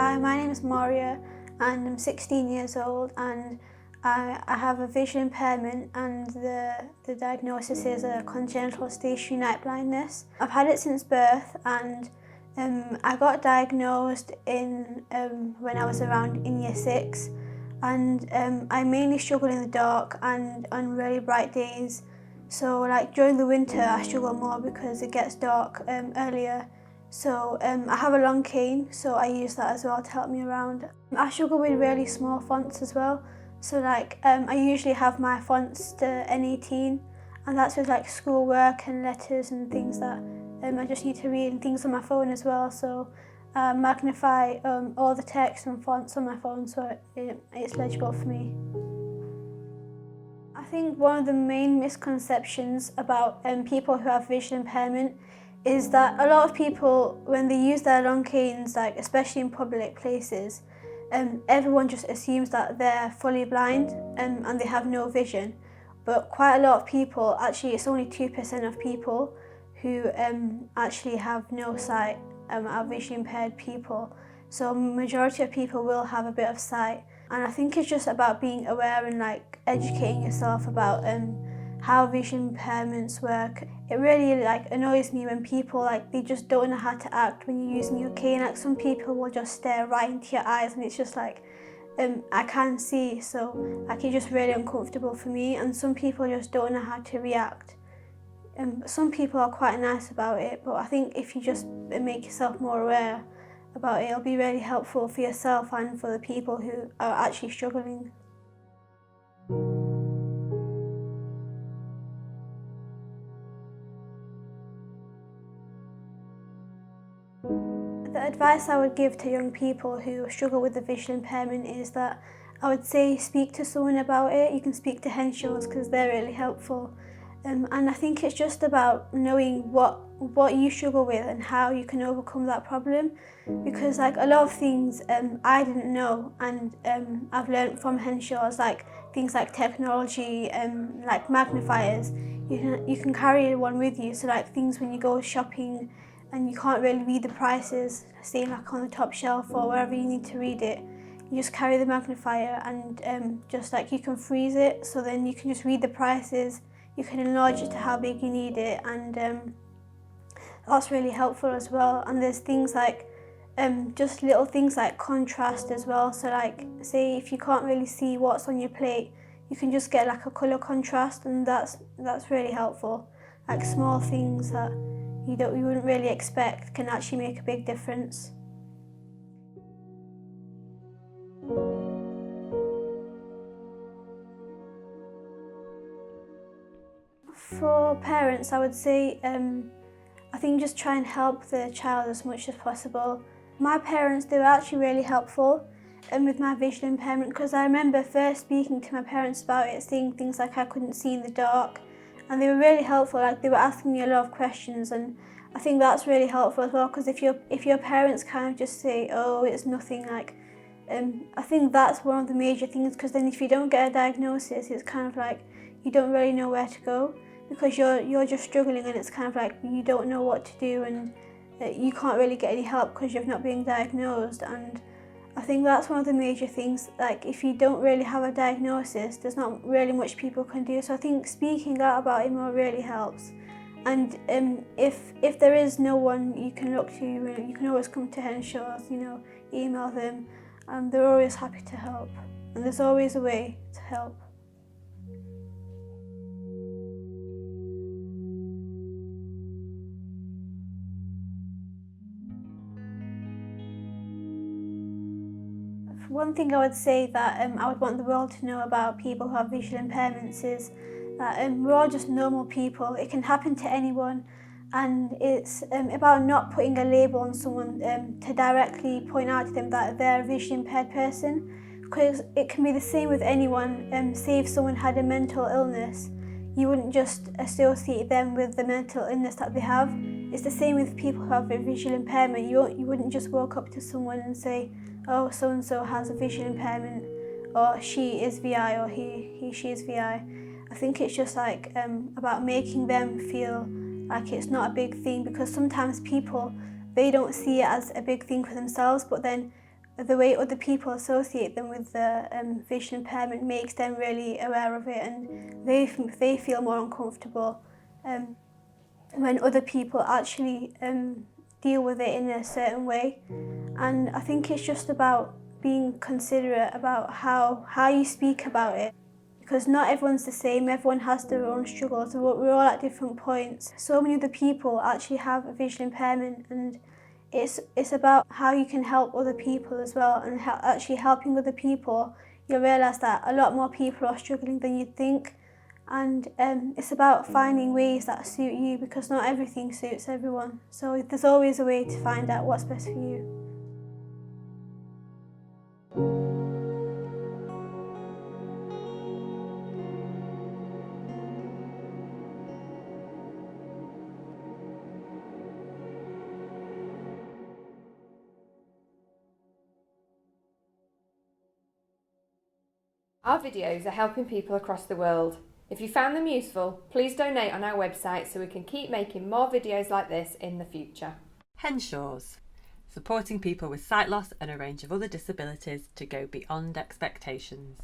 Hi, my name is Maaria and I'm 16 years old and I have a visual impairment and the diagnosis is a congenital stage 3 night blindness. I've had it since birth and I got diagnosed when I was around in year 6 and I mainly struggle in the dark and on really bright days. So like during the winter I struggle more because it gets dark earlier. So I have a long cane, so I use that as well to help me around. I struggle with really small fonts as well. So like I usually have my fonts to N18 and that's with like schoolwork and letters and things that I just need to read and things on my phone as well. So magnify all the text and fonts on my phone so it's legible for me. I think one of the main misconceptions about people who have visual impairment is that a lot of people, when they use their long canes, like especially in public places, everyone just assumes that they're fully blind and they have no vision. But quite a lot of people, actually it's only 2% of people who actually have no sight, are visually impaired people. So majority of people will have a bit of sight. And I think it's just about being aware and like educating yourself about how vision impairments work. It really like annoys me when people they just don't know how to act when you're using your cane. Like some people will just stare right into your eyes and it's just like I can't see, so like it's just really uncomfortable for me, and some people just don't know how to react. Some people are quite nice about it, but I think if you just make yourself more aware about it, it'll be really helpful for yourself and for the people who are actually struggling. The advice I would give to young people who struggle with the visual impairment is that I would say speak to someone about it. You can speak to Henshaws because they're really helpful. And I think it's just about knowing what you struggle with and how you can overcome that problem, because like a lot of things I didn't know and I've learned from Henshaws, like things like technology, like magnifiers. You can carry one with you, so like things when you go shopping and you can't really read the prices, say like on the top shelf or wherever you need to read it, you just carry the magnifier and just like you can freeze it, so then you can just read the prices. You can enlarge it to how big you need it, and that's really helpful as well. And there's things like just little things like contrast as well. So like say if you can't really see what's on your plate, you can just get like a colour contrast, and that's really helpful. Like small things that you wouldn't really expect can actually make a big difference. For parents, I would say I think just try and help the child as much as possible. My parents, they were actually really helpful with my visual impairment, because I remember first speaking to my parents about it, saying things like I couldn't see in the dark, and they were really helpful. Like they were asking me a lot of questions, and I think that's really helpful as well, because if your parents kind of just say, oh, it's nothing, like I think that's one of the major things, because then if you don't get a diagnosis, it's kind of like you don't really know where to go, because you're just struggling, and it's kind of like you don't know what to do, and you can't really get any help because you've not been diagnosed. And I think that's one of the major things. Like if you don't really have a diagnosis, there's not really much people can do. So I think speaking out about it more really helps. And if there is no one you can look to, you can always come to Henshaws, email them. They're always happy to help, and there's always a way to help. One thing I would say that I would want the world to know about people who have visual impairments is that we're all just normal people. It can happen to anyone, and it's about not putting a label on someone to directly point out to them that they're a visually impaired person, because it can be the same with anyone. Say if someone had a mental illness, you wouldn't just associate them with the mental illness that they have. It's the same with people who have a visual impairment. You wouldn't just walk up to someone and say, oh, so-and-so has a visual impairment, or she is VI, or she is VI. I think it's just like about making them feel like it's not a big thing, because sometimes people, they don't see it as a big thing for themselves, but then the way other people associate them with the vision impairment makes them really aware of it, and they feel more uncomfortable when other people actually deal with it in a certain way. And I think it's just about being considerate about how you speak about it, because not everyone's the same, everyone has their own struggles, we're all at different points. So many other people actually have a visual impairment, and it's about how you can help other people as well, and actually helping other people, you'll realise that a lot more people are struggling than you'd think, and it's about finding ways that suit you, because not everything suits everyone, so there's always a way to find out what's best for you. Our videos are helping people across the world. If you found them useful, please donate on our website so we can keep making more videos like this in the future. Henshaws, supporting people with sight loss and a range of other disabilities to go beyond expectations.